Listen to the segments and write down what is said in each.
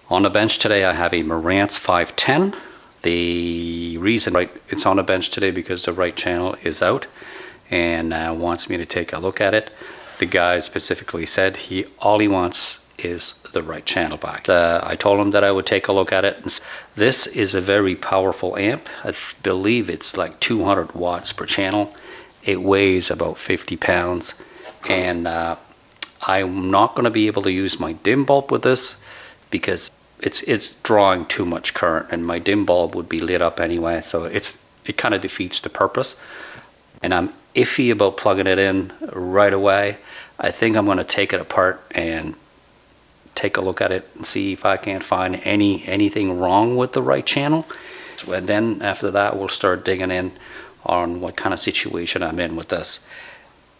On the bench today I have a Marantz 510. The reason it's on the bench today because the right channel is out and wants me to take a look at it. The guy specifically said all he wants is the right channel back. I told him that I would take a look at it. This is a very powerful amp. I believe it's like 200 watts per channel. It weighs about 50 pounds and I'm not going to be able to use my dim bulb with this because it's drawing too much current and my dim bulb would be lit up anyway, so it kind of defeats the purpose. And I'm iffy about plugging it in right away. I think I'm going to take it apart and take a look at it and see if I can't find anything wrong with the right channel. And then after that we'll start digging in on what kind of situation I'm in with this.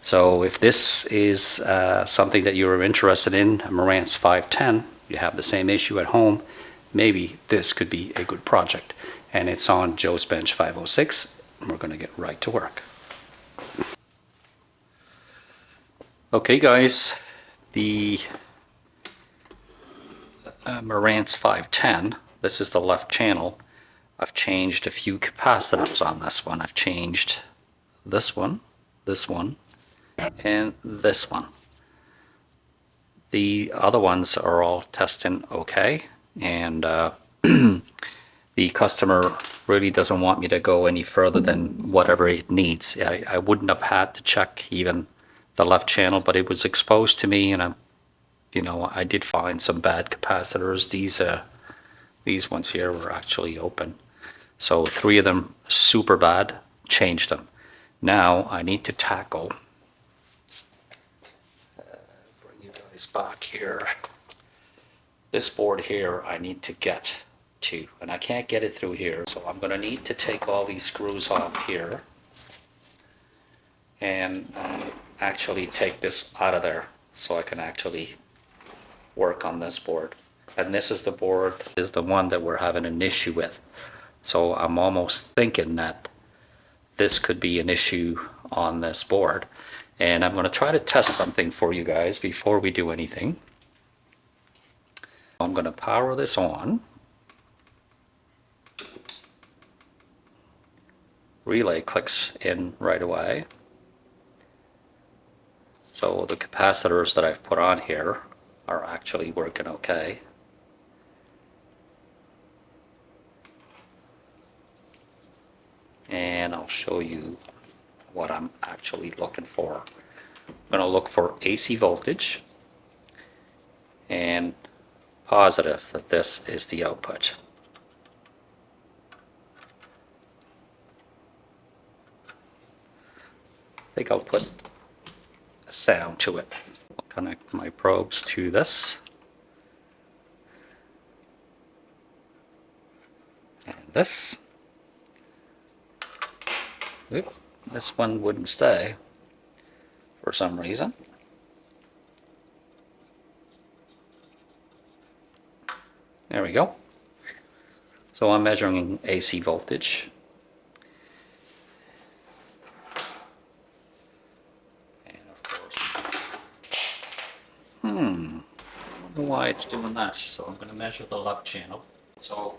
So if this is something that you're interested in, a Marantz 510, you have the same issue at home, maybe this could be a good project. And it's on Joe's Bench 506, and we're going to get right to work. Okay guys, the Marantz 510, this is the left channel. I've changed a few capacitors on this one. I've changed this one, and this one. The other ones are all testing okay, and the customer really doesn't want me to go any further than whatever it needs. I wouldn't have had to check even the left channel, but it was exposed to me, and I did find some bad capacitors. These ones here were actually open, so 3 of them super bad. Changed them. Now I need to tackle. Back here, this board here I need to get to, and I can't get it through here, so I'm going to need to take all these screws off here and actually take this out of there so I can actually work on this board. And this is the board, is the one that we're having an issue with, so I'm almost thinking that this could be an issue on this board. And I'm going to try to test something for you guys before we do anything. I'm going to power this on. Relay clicks in right away. So the capacitors that I've put on here are actually working okay. And I'll show you what I'm actually looking for. I'm going to look for AC voltage and positive that this is the output. I think I'll put a sound to it. I'll connect my probes to this and this. Oop. This one wouldn't stay for some reason. There we go. So I'm measuring AC voltage. And of course, I don't know why it's doing that. So I'm going to measure the left channel. So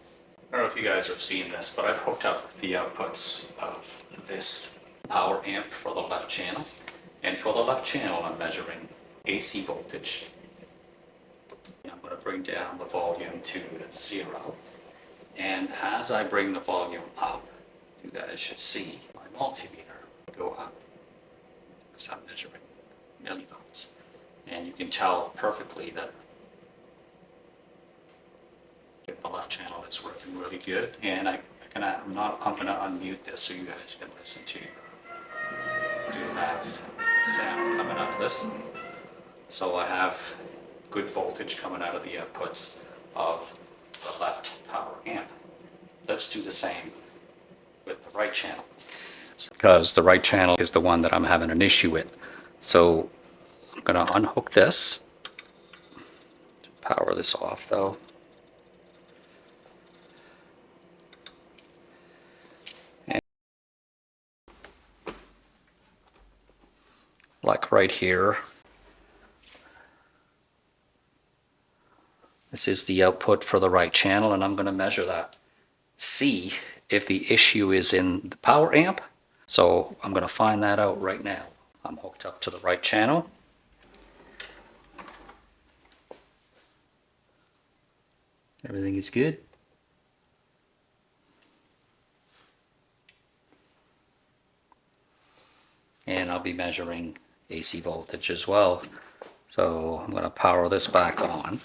I don't know if you guys have seen this, but I've hooked up the outputs of this power amp for the left channel, and for the left channel I'm measuring AC voltage. I'm going to bring down the volume to 0, and as I bring the volume up, you guys should see my multimeter go up because I'm measuring millivolts, and you can tell perfectly that the left channel is working really good. And I'm gonna unmute this so you guys can listen to. Do have sound coming out of this, so I have good voltage coming out of the outputs of the left power amp. Let's do the same with the right channel, because the right channel is the one that I'm having an issue with. So I'm going to unhook this, power this off though. Like right here, This is the output for the right channel, and I'm going to measure that. See if the issue is in the power amp. So I'm going to find that out right now. I'm hooked up to the right channel. Everything is good. And I'll be measuring AC voltage as well. So I'm going to power this back on.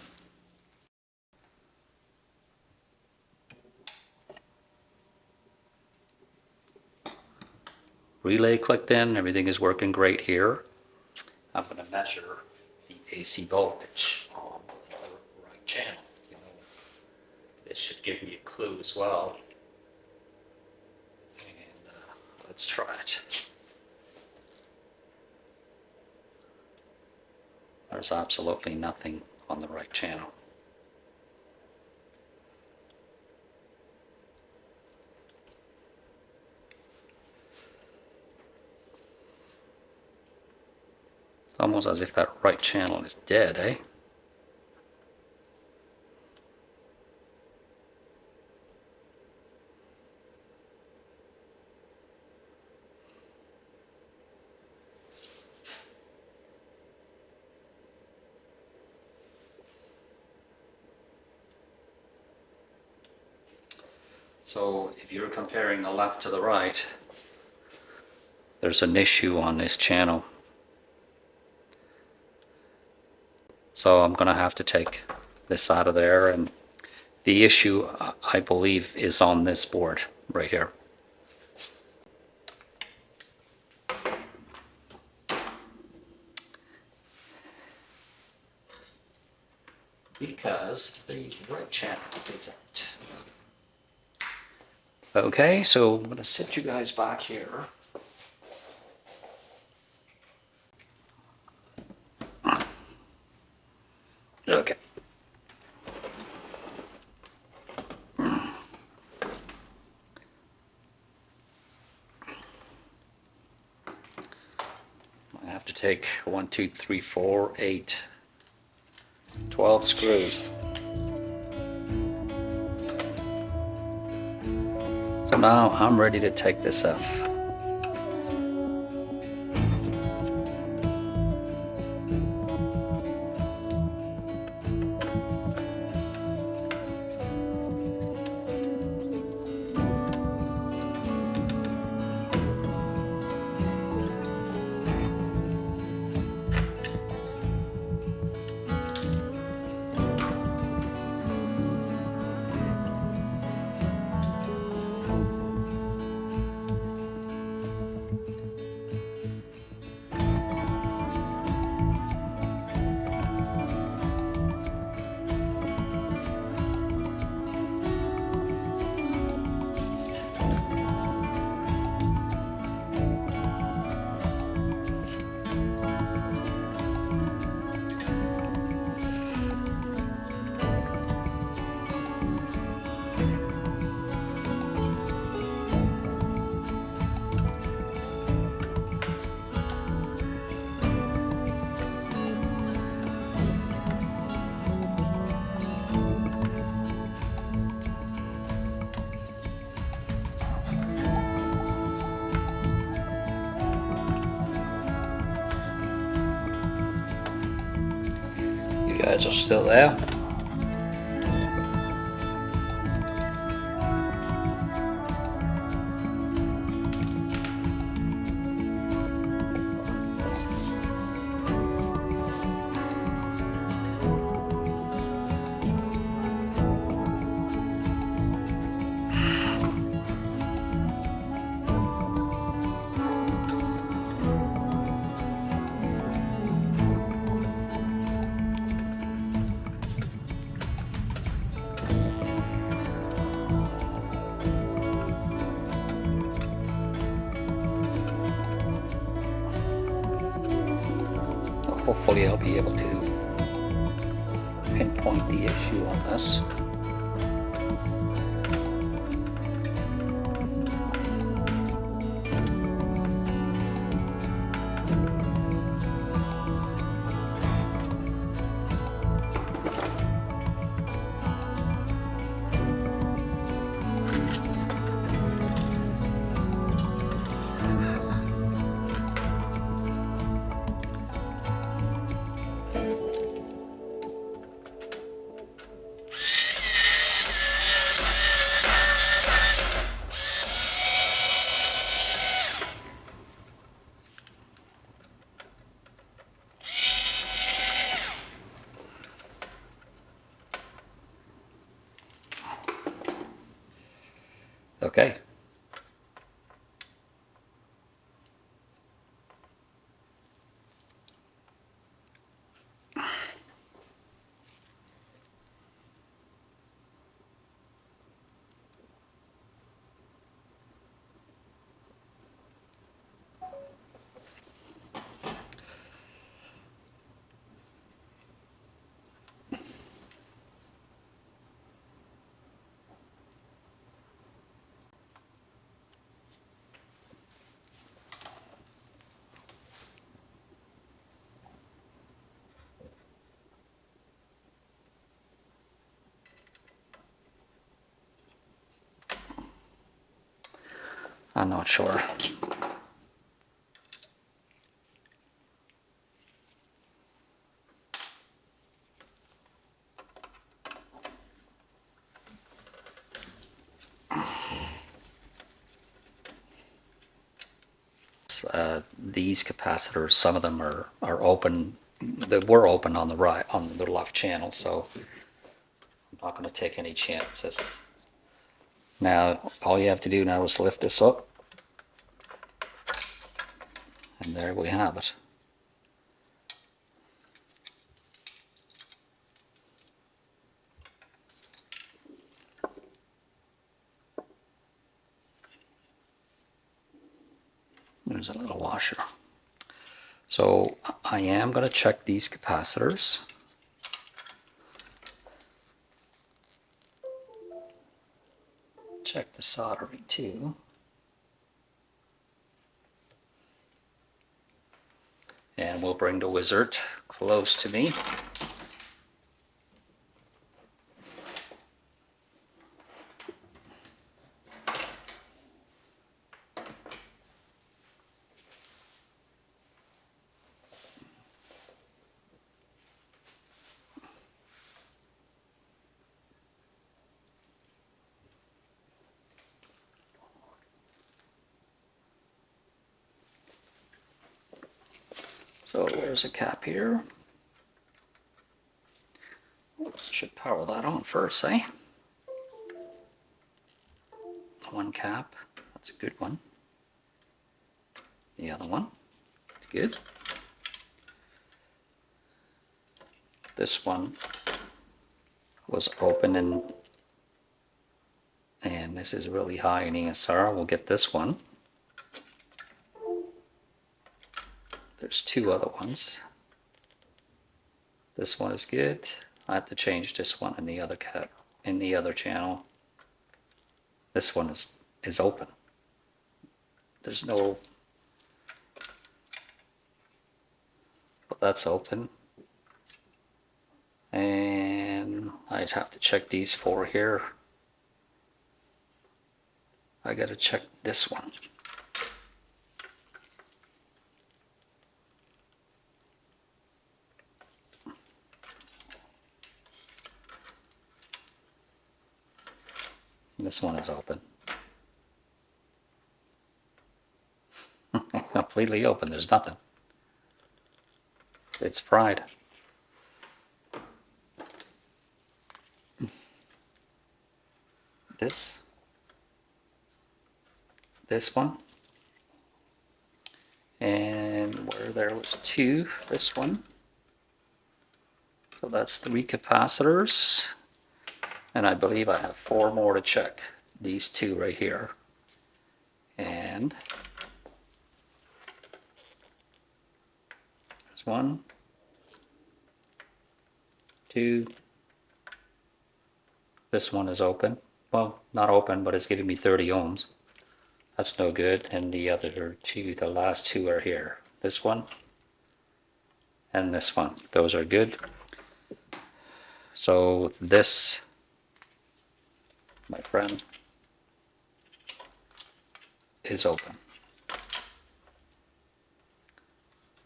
Relay clicked in, everything is working great here. I'm going to measure the AC voltage on the right channel. This should give me a clue as well. And let's try it. There's absolutely nothing on the right channel. It's almost as if that right channel is dead, eh? So if you're comparing the left to the right, there's an issue on this channel. So I'm going to have to take this out of there, and the issue, I believe, is on this board right here. Because the right channel is out. Okay, so I'm going to sit you guys back here. Okay. I have to take 1, 2, 3, 4, 8, 12 screws. So now I'm ready to take this off. You guys are still there? Hopefully I'll be able to pinpoint the issue on this. Okay. I'm not sure. These capacitors, some of them are open. They were open on the right, on the left channel, so I'm not going to take any chances. Now, all you have to do now is lift this up, and there we have it. There's a little washer. So I am going to check these capacitors. Check the soldering too. And we'll bring the wizard close to me. So there's a cap here. Should power that on first, eh? One cap, that's a good one. The other one, it's good. This one was open and this is really high in ESR. We'll get this one. There's two other ones. This one is good. I have to change this one in the other cap, in the other channel. This one is open. There's no, but that's open. And I'd have to check these four here. I gotta check this one. This one is open. Completely open, there's nothing. It's fried. This one. And where there was two, this one. So that's 3 capacitors. And I believe I have 4 more to check. These 2 right here. And there's 1, 2. This one is open. Well, not open, but it's giving me 30 ohms. That's no good. And the other 2, the last 2 are here. This one and this one. Those are good. So this, my friend, is open.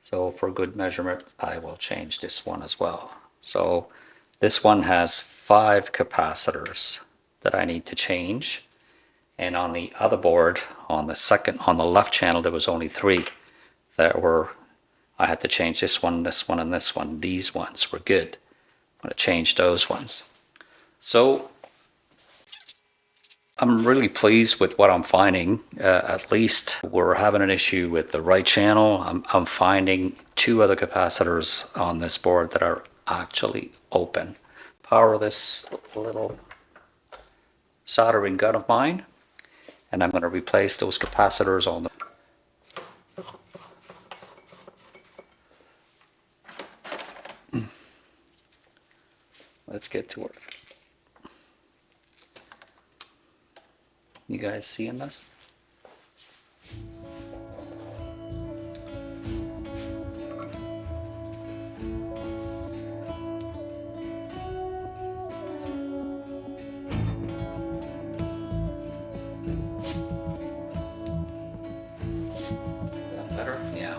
So for good measurement, I will change this one as well. So this one has 5 capacitors that I need to change. And on the other board, on the left channel, there was only 3 that were, I had to change this one, and this one. These ones were good. I'm going to change those ones. So I'm really pleased with what I'm finding. At least we're having an issue with the right channel. I'm finding two other capacitors on this board that are actually open. Power this little soldering gun of mine, and I'm going to replace those capacitors on the Let's get to work. You guys seeing this? Is that better? Yeah.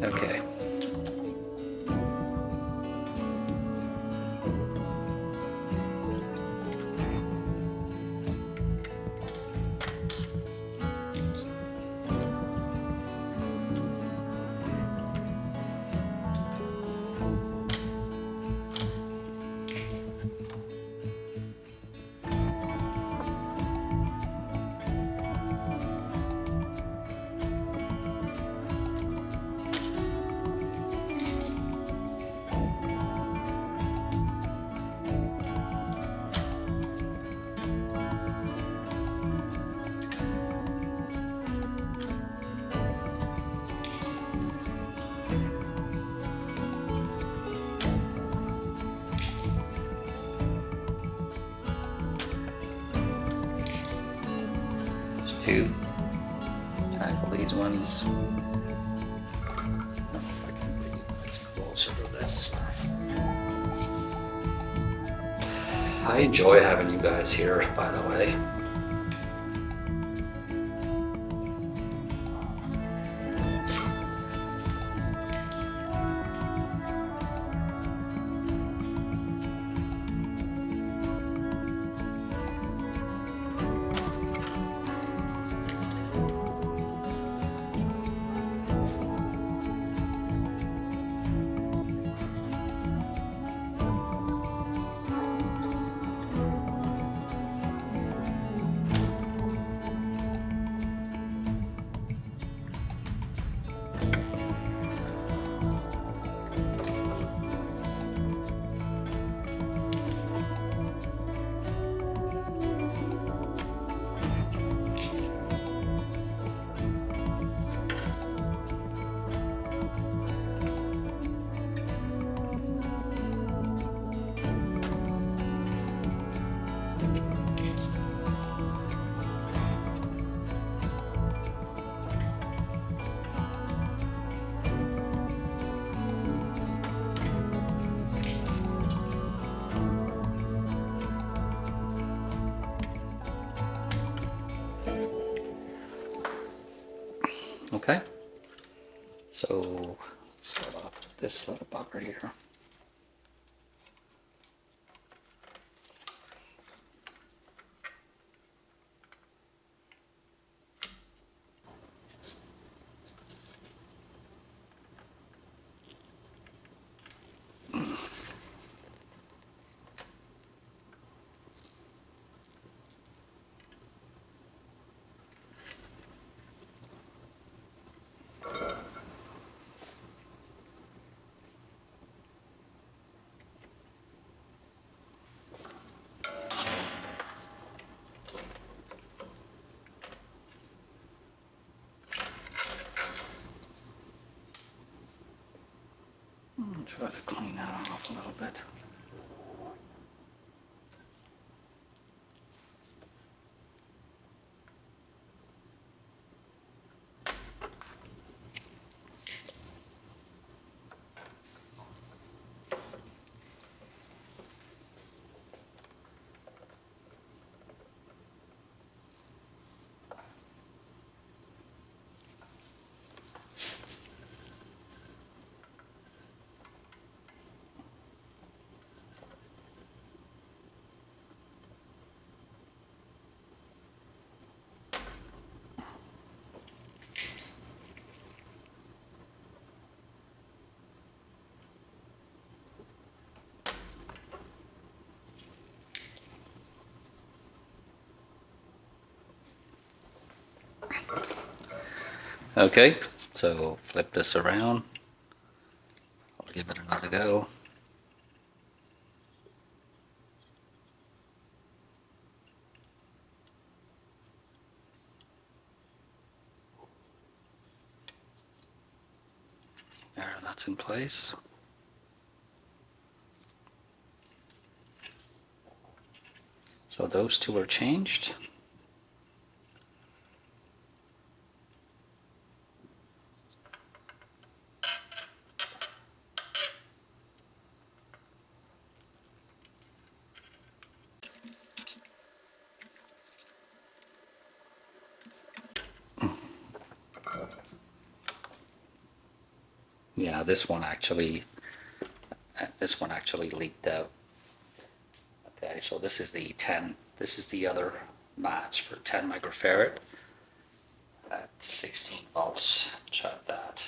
Okay. Just to tackle these ones. I don't know if I can get you guys closer to this. I enjoy having you guys here, by the way. Okay, so let's start off with this little bugger here. Try to clean that off a little bit. Okay, so flip this around. I'll give it another go. There, that's in place. So those two are changed. Yeah, this one actually leaked out. Okay, so this is the 10. This is the other match for 10 microfarad at 16 volts. Check that.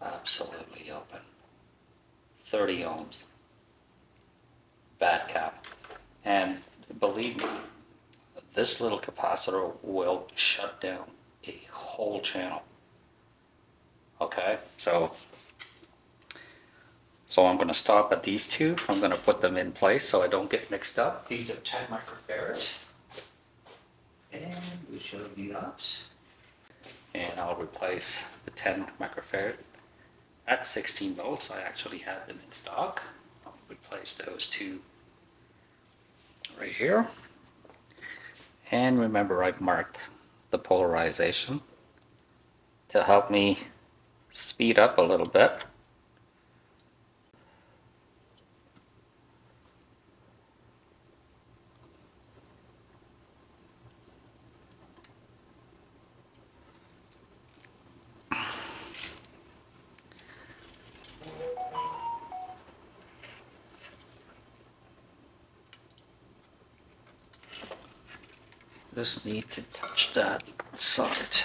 Absolutely open. 30 ohms. Bad cap. And believe me, this little capacitor will shut down a whole channel. Okay, so I'm going to stop at these two. I'm going to put them in place so I don't get mixed up. These are 10 microfarad. And we should be that. And I'll replace the 10 microfarad at 16 volts. I actually had them in stock. I'll replace those two right here. And remember, I've marked the polarization to help me speed up a little bit. Just need to touch that side.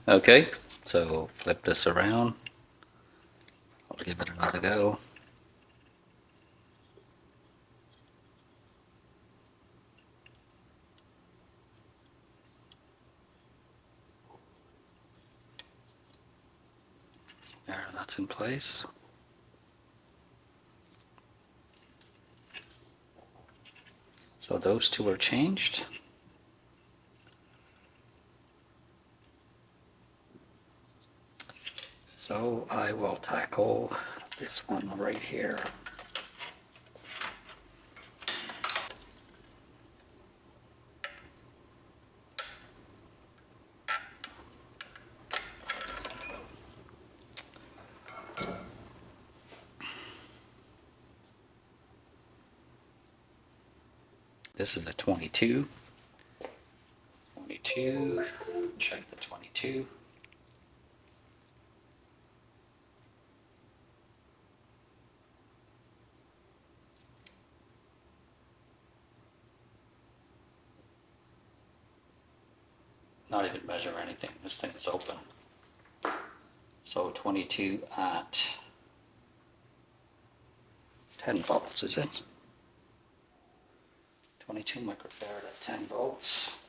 Okay, so flip this around. I'll give it another go. There, that's in place. So those two are changed. So I will tackle this one right here. This is a 22. 22, check the 22. Not even measure anything, this thing is open. So 22 at 10 volts, is it? 22 microfarad at 10 volts.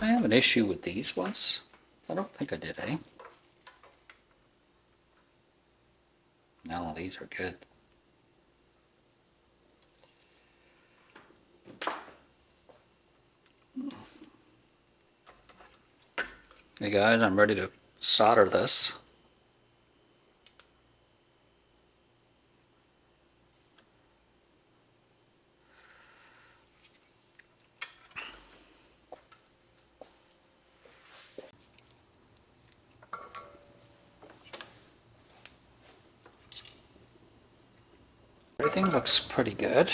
I have an issue with these ones? I don't think I did, eh? No, these are good. Hey guys, I'm ready to solder this. Everything looks pretty good.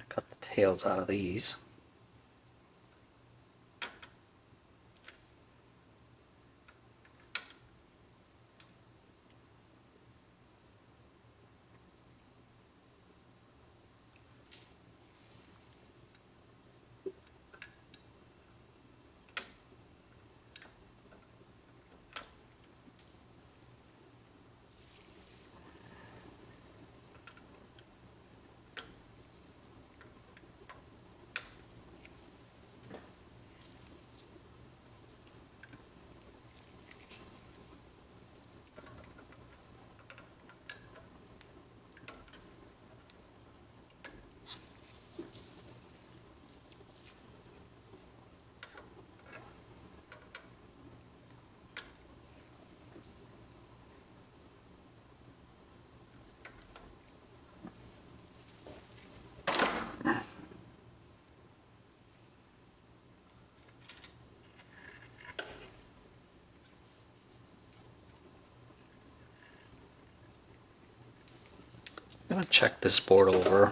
Cut the tails out of these. I'm gonna check this board over.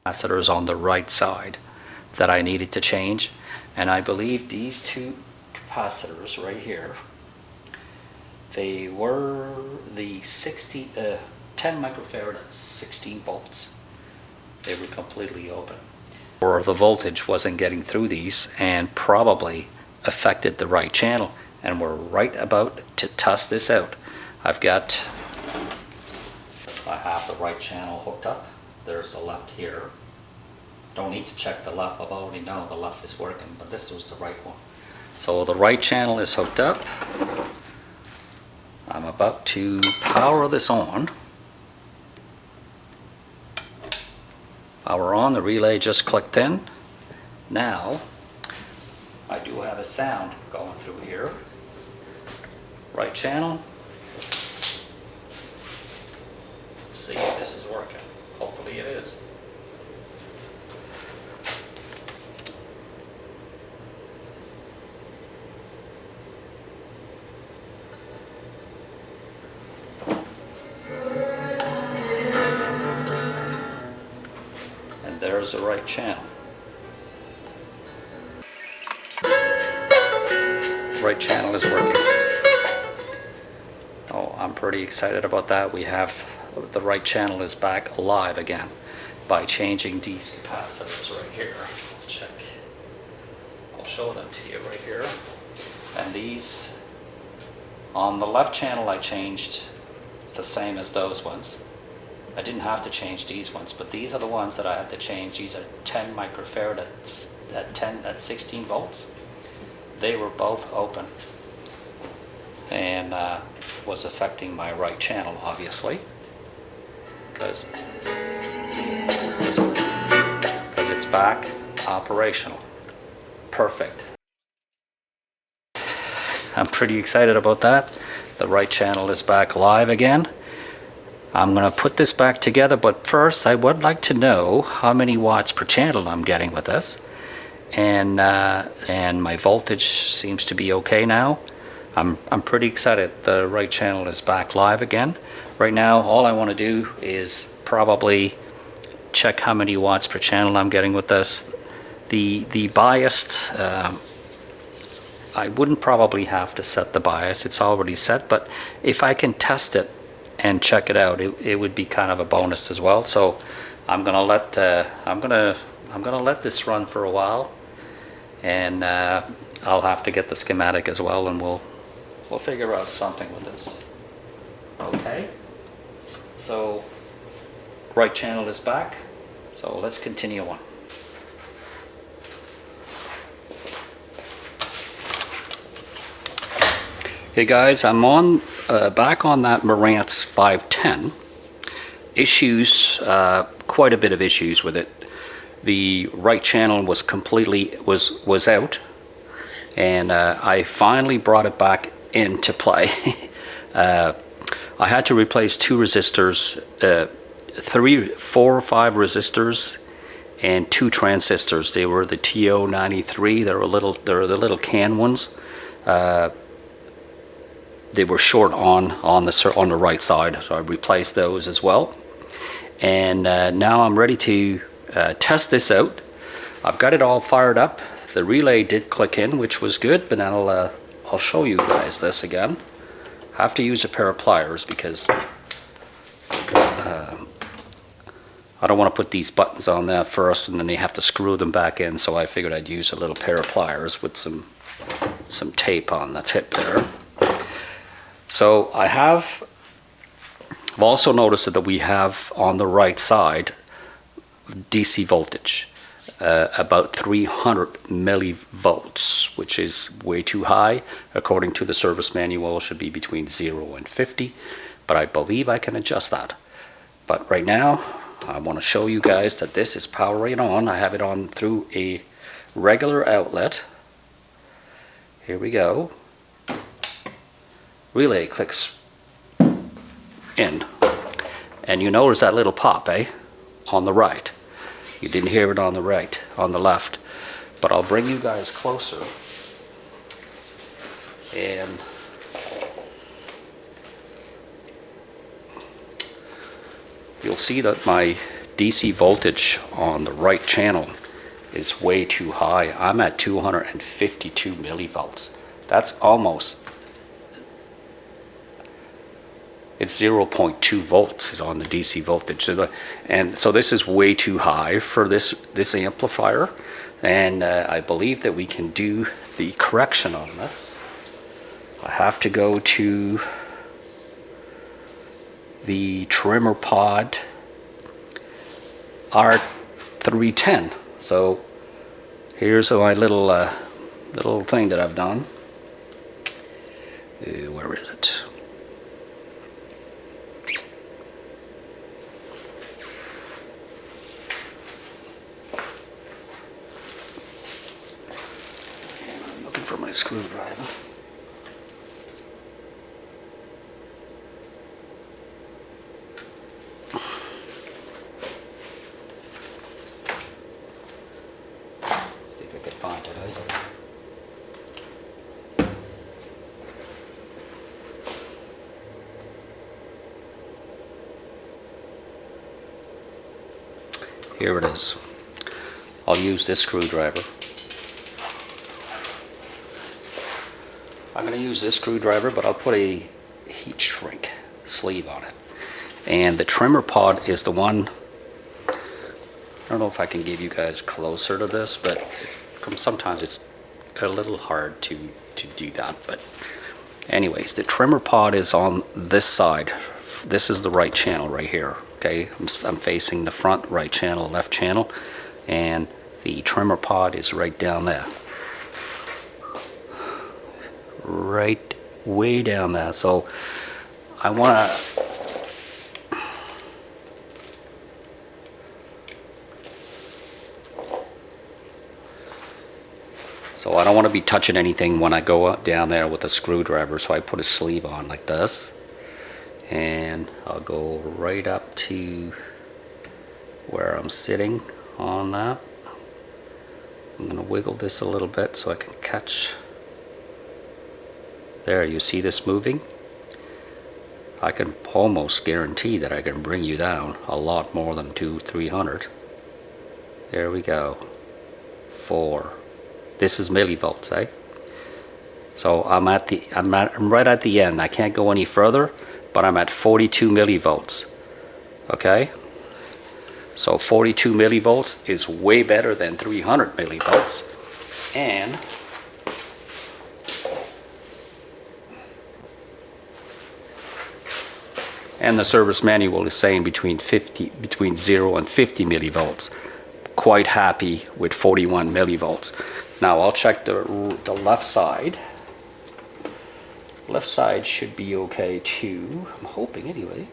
capacitors on the right side that I needed to change, and I believe these two capacitors right here, they were the 10 microfarad at 16 volts. They were completely open, or the voltage wasn't getting through these and probably affected the right channel, and we're right about to test this out. I have the right channel hooked up. There's the left here. Don't need to check the left. I've already know the left is working, but this was the right one. So the right channel is hooked up. I'm about to power this on. Power on, the relay just clicked in. Now, I do have a sound going through here. Right channel. Let's see if this is working. Hopefully it is. And there's the right channel. Right channel is working. Oh, I'm pretty excited about that. We have the right channel is back alive again by changing these capacitors right here. I'll check. I'll show them to you right here. And these on the left channel I changed the same as those ones. I didn't have to change these ones, but these are the ones that I had to change. These are 10 microfarad at 16 volts. They were both open, and was affecting my right channel, obviously, because it's back operational. Perfect. I'm pretty excited about that. The right channel is back live again. I'm going to put this back together, but first I would like to know how many watts per channel I'm getting with this. And my voltage seems to be okay now. I'm pretty excited. The right channel is back live again. Right now, all I want to do is probably check how many watts per channel I'm getting with this. The biased, I wouldn't probably have to set the bias. It's already set, but if I can test it and check it out, it would be kind of a bonus as well. So I'm gonna let this run for a while, and I'll have to get the schematic as well, and we'll figure out something with this. Okay, so right channel is back, so let's continue on. Hey guys, I'm on back on that Marantz 510. Issues, quite a bit of issues with it. The right channel was completely was out, and I finally brought it back into play. I had to replace 2 resistors, 4 or 5 resistors, and 2 transistors. They were the TO93. They're the little can ones. They were short on the right side, so I replaced those as well. And now I'm ready to test this out. I've got it all fired up. The relay did click in, which was good, but now I'll show you guys this again. I have to use a pair of pliers because I don't want to put these buttons on there first and then they have to screw them back in, so I figured I'd use a little pair of pliers with some tape on the tip there. So I've also noticed that we have on the right side DC voltage, about 300 millivolts, which is way too high. According to the service manual, it should be between 0 and 50, but I believe I can adjust that. But right now, I want to show you guys that this is powering on. I have it on through a regular outlet. Here we go. Relay clicks in, and you notice that little pop, on the right. You didn't hear it on the right, on the left, but I'll bring you guys closer, and you'll see that my DC voltage on the right channel is way too high. I'm at 252 millivolts. That's almost, it's 0.2 volts is on the DC voltage. And so this is way too high for this amplifier. And I believe that we can do the correction on this. I have to go to the trimmer pod R310. So here's my little thing that I've done. Where is it? I'm looking for my screwdriver. Here it is. I'll use this screwdriver. I'm going to use this screwdriver, but I'll put a heat shrink sleeve on it. And the trimmer pod is the one, I don't know if I can give you guys closer to this, but sometimes it's a little hard to do that. But anyways, the trimmer pod is on this side. This is the right channel right here. Okay, I'm facing the front right channel, left channel, and the trimmer pod is right down there. Right way down there. So I want to I don't want to be touching anything when I go down there with a screwdriver, so I put a sleeve on like this. And I'll go right up to where I'm sitting on that. I'm going to wiggle this a little bit so I can catch. There, you see this moving? I can almost guarantee that I can bring you down a lot more than 200-300. There we go. 4. This is millivolts, eh? So I'm right at the end. I can't go any further. But I'm at 42 millivolts. Okay, so 42 millivolts is way better than 300 millivolts, and the service manual is saying between 0 and 50 millivolts. Quite happy with 41 millivolts. Now I'll check the left side. Left side should be okay too. I'm hoping anyway.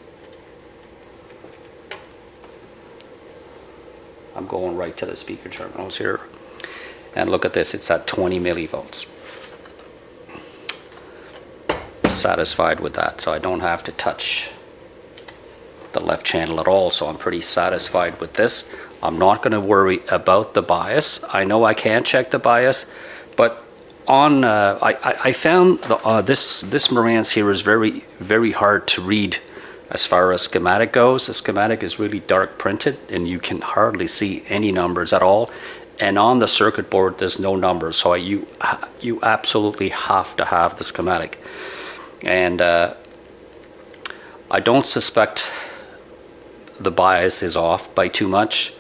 I'm going right to the speaker terminals here. And look at this, it's at 20 millivolts. Satisfied with that, so I don't have to touch the left channel at all, so I'm pretty satisfied with this. I'm not going to worry about the bias. I know I can check the bias, but on I found this Marantz here is very hard to read as far as schematic goes. The schematic is really dark printed and you can hardly see any numbers at all, and on the circuit board there's no numbers, so you absolutely have to have the schematic. And I don't suspect the bias is off by too much,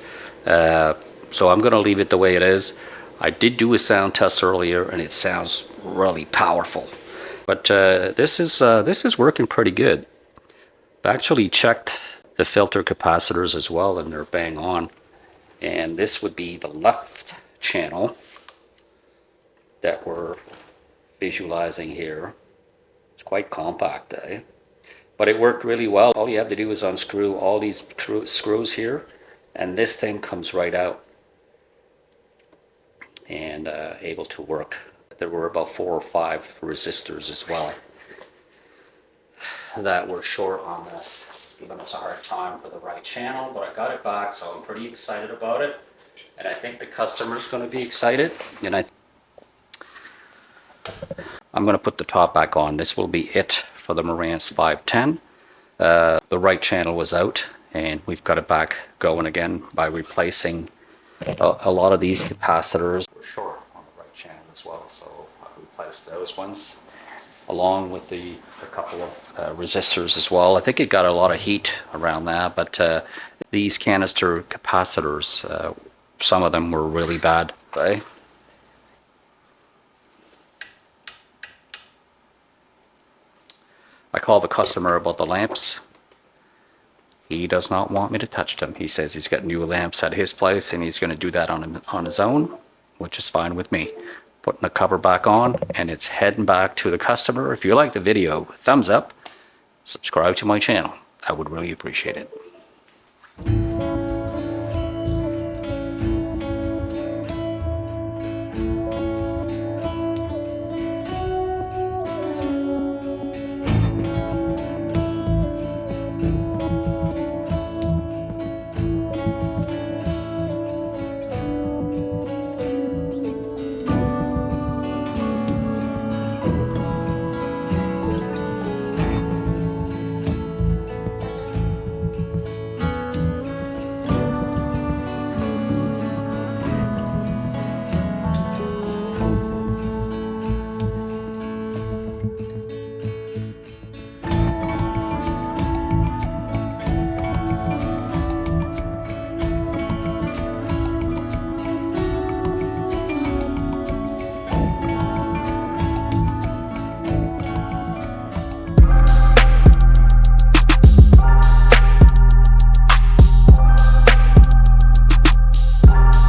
so I'm going to leave it the way it is. I did do a sound test earlier and it sounds really powerful, but this is working pretty good. I actually checked the filter capacitors as well and they're bang on, and this would be the left channel that we're visualizing here. It's quite compact, eh? But it worked really well. All you have to do is unscrew all these screws here and this thing comes right out and able to work. There were about 4 or 5 resistors as well that were short on this, giving us a hard time for the right channel, but I got it back, so I'm pretty excited about it, and I think the customer's going to be excited. And I'm going to put the top back on. This will be it for the Marantz 510. The right channel was out and we've got it back going again by replacing a lot of these capacitors. We're short on the right channel as well, so I replaced those ones along with a couple of resistors as well. I think it got a lot of heat around that, but these canister capacitors, some of them were really bad. Okay? I called the customer about the lamps. He does not want me to touch them. He says he's got new lamps at his place and he's going to do that on his own, which is fine with me. Putting the cover back on and it's heading back to the customer. If you like the video, thumbs up, subscribe to my channel. I would really appreciate it.